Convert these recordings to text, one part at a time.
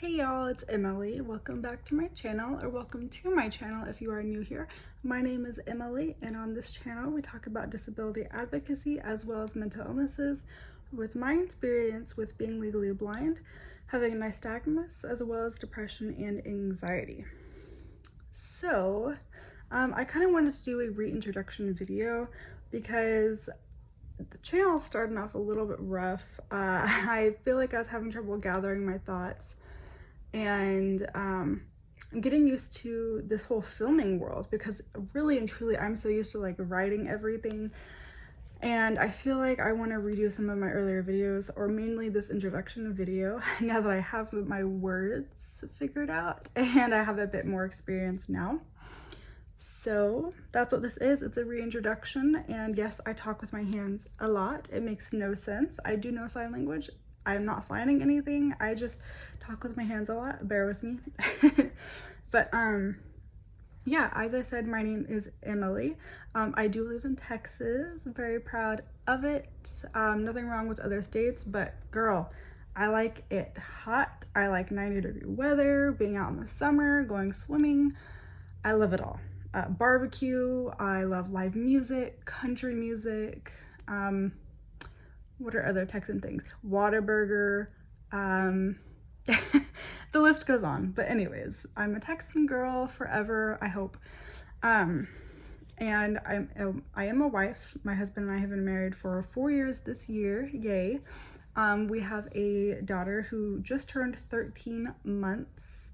Hey y'all, it's Emily. Welcome back to my channel, or welcome to my channel if you are new here. My name is Emily, and on this channel we talk about disability advocacy as well as mental illnesses with my experience with being legally blind, having nystagmus, as well as depression and anxiety. So, I kind of wanted to do a reintroduction video because the channel started off a little bit rough. I feel like I was having trouble gathering my thoughts, and I'm getting used to this whole filming world because really and truly I'm so used to like writing everything, and I feel like I want to redo some of my earlier videos, or mainly this introduction video, now that I have my words figured out and I have a bit more experience now. So that's what this is. It's a reintroduction, and yes, I talk with my hands a lot. It makes no sense. I do know sign language. I'm not signing anything. I just talk with my hands a lot. Bear with me. But yeah, as I said, my name is Emily. I do live in Texas. I'm very proud of it. Nothing wrong with other states, but girl, I like it hot. I like 90-degree weather, being out in the summer, going swimming. I love it all. Barbecue. I love live music, country music. What are other Texan things? Whataburger. The list goes on. But anyways, I'm a Texan girl forever, I hope. And I am a wife. My husband and I have been married for 4 years this year. Yay. We have a daughter who just turned 13 months.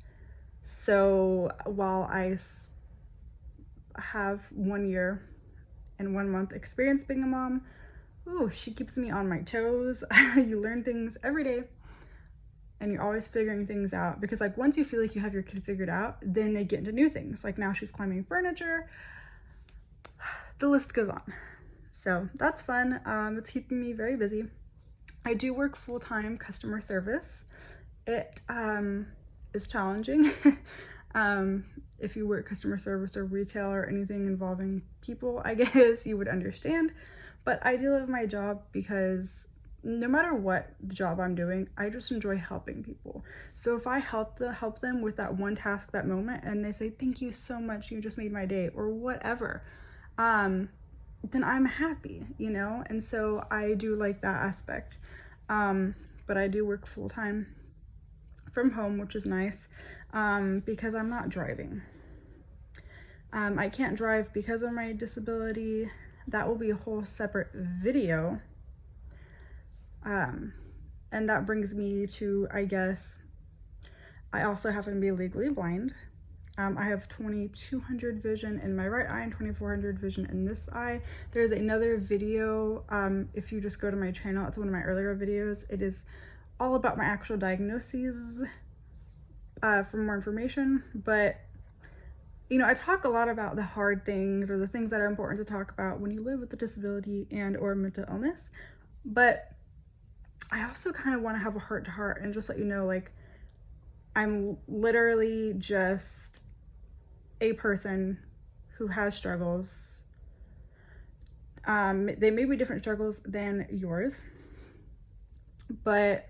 So while I have 1 year and 1 month experience being a mom, ooh, she keeps me on my toes. You learn things every day, and you're always figuring things out, because like once you feel like you have your kid figured out, then they get into new things. Like now she's climbing furniture. The list goes on. So that's fun. It's keeping me very busy. I do work full-time customer service. It is challenging. If you work customer service or retail or anything involving people, I guess you would understand. But I do love my job because no matter what the job I'm doing, I just enjoy helping people. So if I help them with that one task, that moment, and they say, "Thank you so much, you just made my day," or whatever, then I'm happy, you know? And so I do like that aspect. But I do work full-time from home, which is nice, because I'm not driving. I can't drive because of my disability. That will be a whole separate video. And that brings me to, I guess, I also happen to be legally blind. I have 2200 vision in my right eye and 2400 vision in this eye. There's another video, if you just go to my channel, it's one of my earlier videos. It is all about my actual diagnoses for more information. But you know, I talk a lot about the hard things, or the things that are important to talk about when you live with a disability and or mental illness. But I also kind of want to have a heart-to-heart and just let you know, like, I'm literally just a person who has struggles. They may be different struggles than yours, but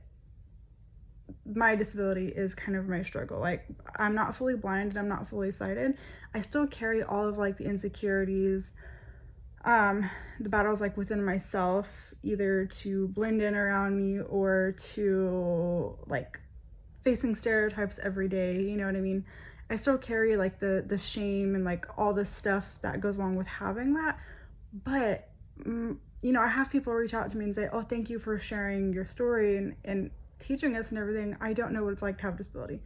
my disability is kind of my struggle. Like, I'm not fully blind and I'm not fully sighted. I still carry all of like the insecurities, the battles like within myself, either to blend in around me or to like facing stereotypes every day, you know what I mean? I still carry like the shame and like all the stuff that goes along with having that. But you know, I have people reach out to me and say, "Oh, thank you for sharing your story and teaching us and everything. I don't know what it's like to have a disability,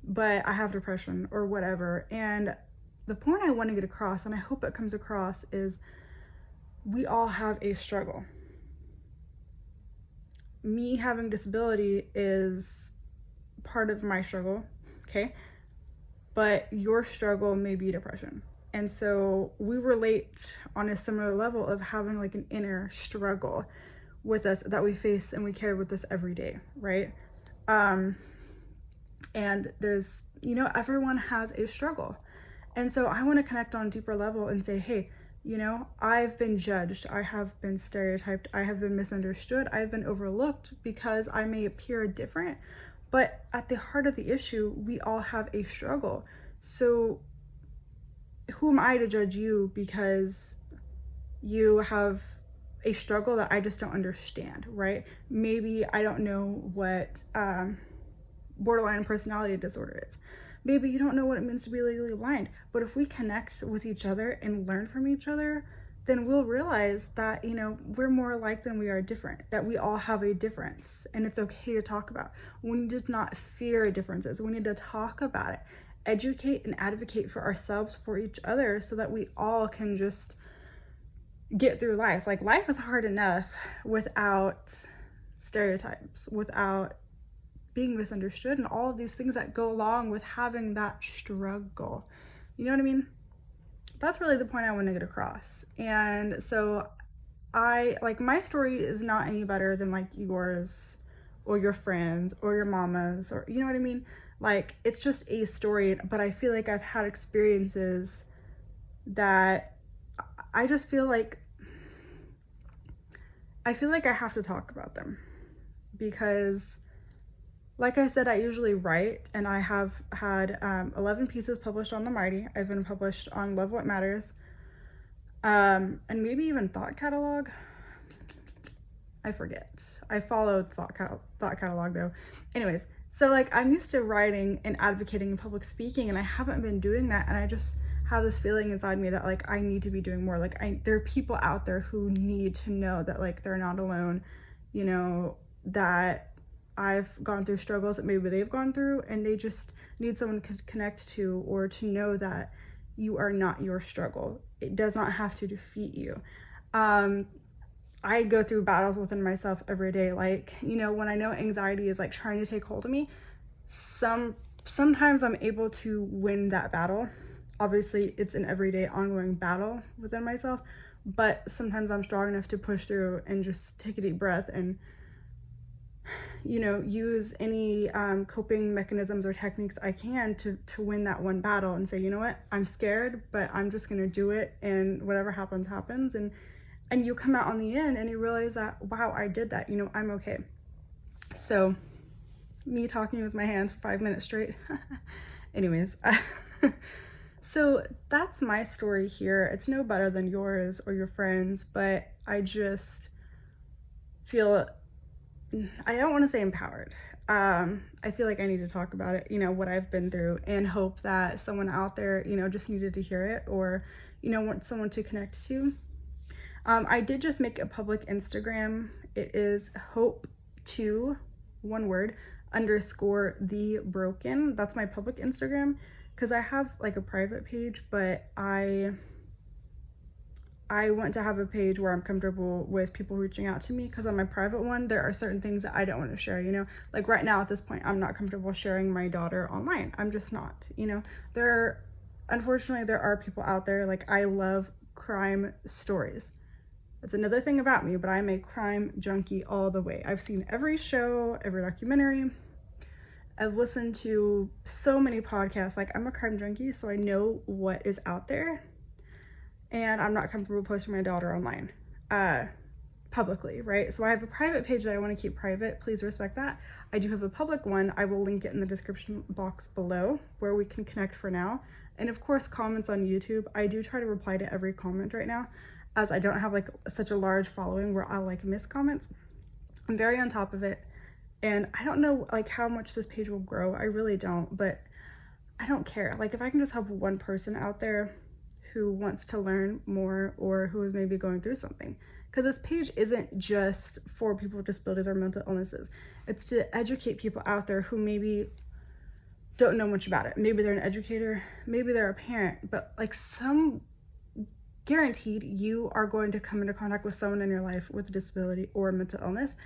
but I have depression," or whatever. And the point I want to get across, and I hope it comes across, is we all have a struggle. Me having disability is part of my struggle, okay? But your struggle may be depression. And so we relate on a similar level of having like an inner struggle with us that we face and we carry with us every day, right? And there's, you know, everyone has a struggle. And so I want to connect on a deeper level and say, hey, you know, I've been judged, I have been stereotyped, I have been misunderstood, I've been overlooked because I may appear different, But at the heart of the issue, we all have a struggle. So who am I to judge you because you have a struggle that I just don't understand, right? Maybe I don't know what borderline personality disorder is. Maybe you don't know what it means to be legally blind. But if we connect with each other and learn from each other, then we'll realize that, we're more alike than we are different, that we all have a difference, and it's okay to talk about. We need to not fear differences. We need to talk about it, educate and advocate for ourselves, for each other, so that we all can just get through life. Like, life is hard enough without stereotypes, without being misunderstood, and all of these things that go along with having that struggle. You know what I mean? That's really the point I want to get across. And so my story is not any better than like yours or your friends or your mama's, or you know what I mean? Like, it's just a story, but I feel like I've had experiences that I just feel like I have to talk about them, because like I said, I usually write, and I have had 11 pieces published on The Mighty. I've been published on Love What Matters, and maybe even Thought Catalog. I forget. I followed Thought Catalog though. Anyways, so like, I'm used to writing and advocating and public speaking, and I haven't been doing that, and I just have this feeling inside me that like I need to be doing more. Like, there are people out there who need to know that like they're not alone, that I've gone through struggles that maybe they've gone through, and they just need someone to connect to, or to know that you are not your struggle. It does not have to defeat you. I go through battles within myself every day. Like, when I know anxiety is like trying to take hold of me, sometimes I'm able to win that battle. Obviously, it's an everyday ongoing battle within myself, but sometimes I'm strong enough to push through and just take a deep breath and use any coping mechanisms or techniques I can to win that one battle, and say, you know what, I'm scared, but I'm just gonna do it, and whatever happens, happens. And you come out on the end and you realize that, wow, I did that, I'm okay. So, me talking with my hands for 5 minutes straight. Anyways, so that's my story here. It's no better than yours or your friends, but I just feel, I don't want to say empowered. I feel like I need to talk about it, what I've been through, and hope that someone out there, just needed to hear it, or, want someone to connect to. I did just make a public Instagram. It is hope2, one word, _ the broken. That's my public Instagram, because I have like a private page, but I want to have a page where I'm comfortable with people reaching out to me, because on my private one, there are certain things that I don't want to share, like right now at this point, I'm not comfortable sharing my daughter online. I'm just not, unfortunately, there are people out there, like, I love crime stories. That's another thing about me, but I'm a crime junkie all the way. I've seen every show, every documentary. I've listened to so many podcasts. Like, I'm a crime junkie, so I know what is out there. And I'm not comfortable posting my daughter online, publicly, right? So I have a private page that I want to keep private. Please respect that. I do have a public one. I will link it in the description box below, where we can connect for now. And of course, comments on YouTube. I do try to reply to every comment right now, as I don't have like such a large following where I'll like miss comments. I'm very on top of it. And I don't know like how much this page will grow. I really don't, but I don't care. Like, if I can just help one person out there who wants to learn more, or who is maybe going through something. Because this page isn't just for people with disabilities or mental illnesses. It's to educate people out there who maybe don't know much about it. Maybe they're an educator, maybe they're a parent, but like, guaranteed you are going to come into contact with someone in your life with a disability or a mental illness,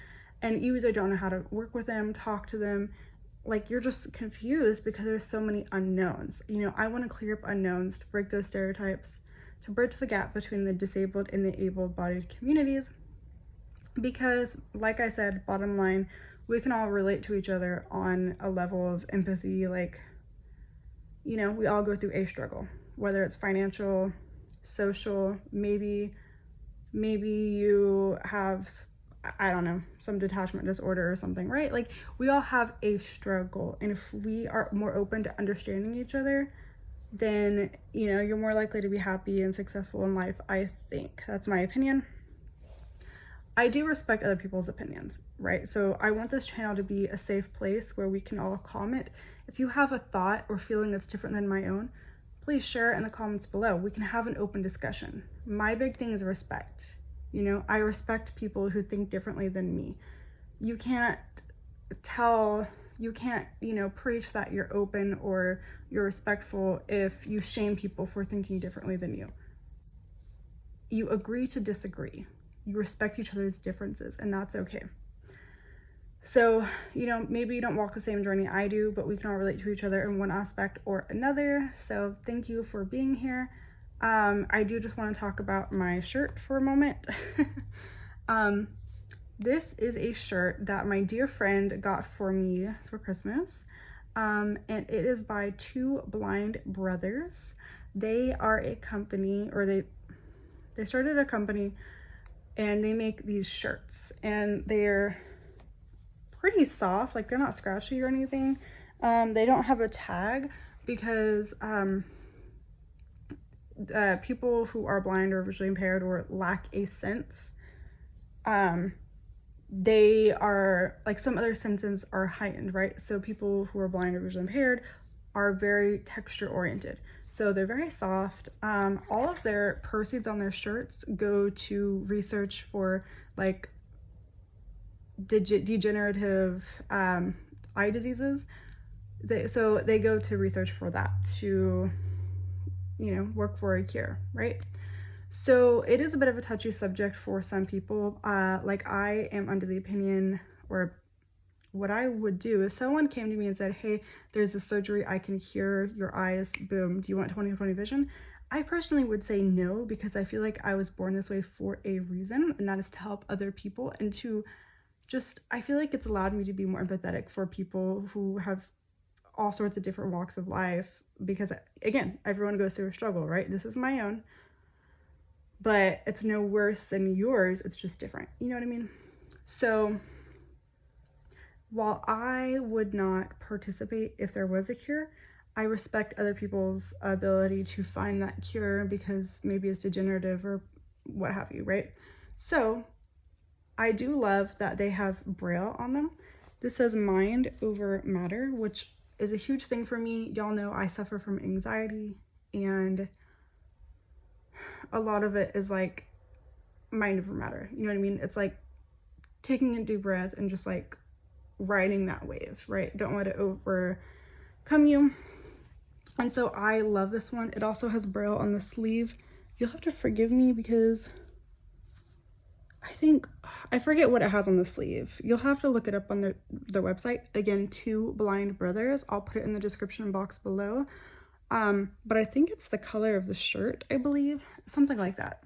and you either don't know how to work with them, talk to them, like, you're just confused because there's so many unknowns. I want to clear up unknowns, to break those stereotypes, to bridge the gap between the disabled and the able-bodied communities, because like I said, bottom line, we can all relate to each other on a level of empathy. Like, we all go through a struggle, whether it's financial, social, maybe you have I don't know, some detachment disorder or something, right? Like, we all have a struggle, and if we are more open to understanding each other, then, you know, you're more likely to be happy and successful in life. I think that's my opinion. I do respect other people's opinions, right? So I want this channel to be a safe place where we can all comment. If you have a thought or feeling that's different than my own, please share it in the comments below. We can have an open discussion. My big thing is respect. You know, I respect people who think differently than me. You can't, you know, preach that you're open or you're respectful if you shame people for thinking differently than you. You agree to disagree. You respect each other's differences, and that's okay. So, you know, maybe you don't walk the same journey I do, but we can all relate to each other in one aspect or another. So thank you for being here. I do just want to talk about my shirt for a moment. This is a shirt that my dear friend got for me for Christmas. And it is by Two Blind Brothers. They are a company, or they started a company, and they make these shirts, and they're pretty soft. Like, they're not scratchy or anything. They don't have a tag because people who are blind or visually impaired or lack a sense, they are, like, some other senses are heightened, right? So people who are blind or visually impaired are very texture oriented. So they're very soft. All of their proceeds on their shirts go to research for, like, degenerative eye diseases. So they go to research for that, to, you know, work for a cure, right? So it is a bit of a touchy subject for some people. Like, I am under the opinion, or what I would do if someone came to me and said, hey, there's this surgery, I can cure your eyes, boom, do you want 20/20 vision? I personally would say no, because I feel like I was born this way for a reason, and that is to help other people, and to just, I feel like it's allowed me to be more empathetic for people who have all sorts of different walks of life, because, again, everyone goes through a struggle, right? This is my own, but it's no worse than yours, it's just different, you know what I mean? So while I would not participate if there was a cure, I respect other people's ability to find that cure, because maybe it's degenerative or what have you, right? So I do love that they have Braille on them. This says mind over matter, which is a huge thing for me. Y'all know I suffer from anxiety, and a lot of it is like mind over matter. You know what I mean? It's like taking a deep breath and just like riding that wave, right? Don't let it overcome you. And so I love this one. It also has Braille on the sleeve. You'll have to forgive me because I forget what it has on the sleeve. You'll have to look it up on their website. Again, Two Blind Brothers. I'll put it in the description box below. But I think it's the color of the shirt, I believe, something like that.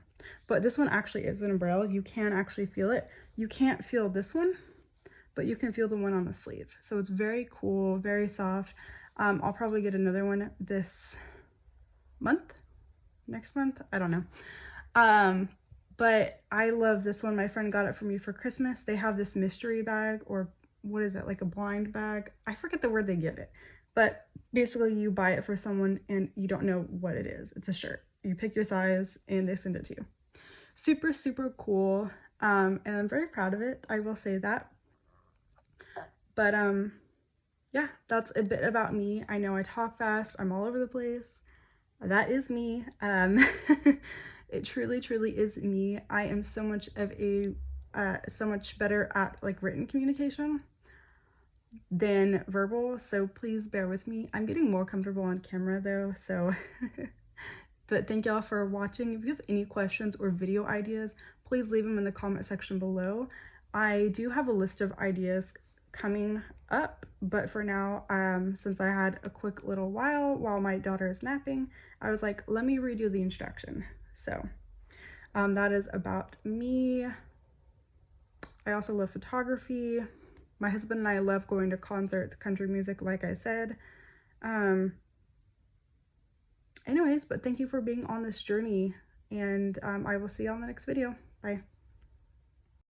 But this one actually is in Braille. You can actually feel it. You can't feel this one, but you can feel the one on the sleeve. So it's very cool, very soft. I'll probably get another one this month, next month, I don't know. But I love this one. My friend got it for me for Christmas. They have this mystery bag, or what is it, like a blind bag? I forget the word they give it, but basically you buy it for someone and you don't know what it is. It's a shirt. You pick your size and they send it to you. Super, super cool. And I'm very proud of it, I will say that. But yeah, that's a bit about me. I know I talk fast, I'm all over the place. That is me. It truly, truly is me. I am so much better at like written communication than verbal, so please bear with me. I'm getting more comfortable on camera though, so but thank y'all for watching. If you have any questions or video ideas, please leave them in the comment section below. I do have a list of ideas coming up, but for now, since I had a quick little while my daughter is napping, I was like, let me redo the instruction. So that is about me. I also love photography. My husband and I love going to concerts, country music, like I said. Anyways, but thank you for being on this journey, and I will see you on the next video. Bye.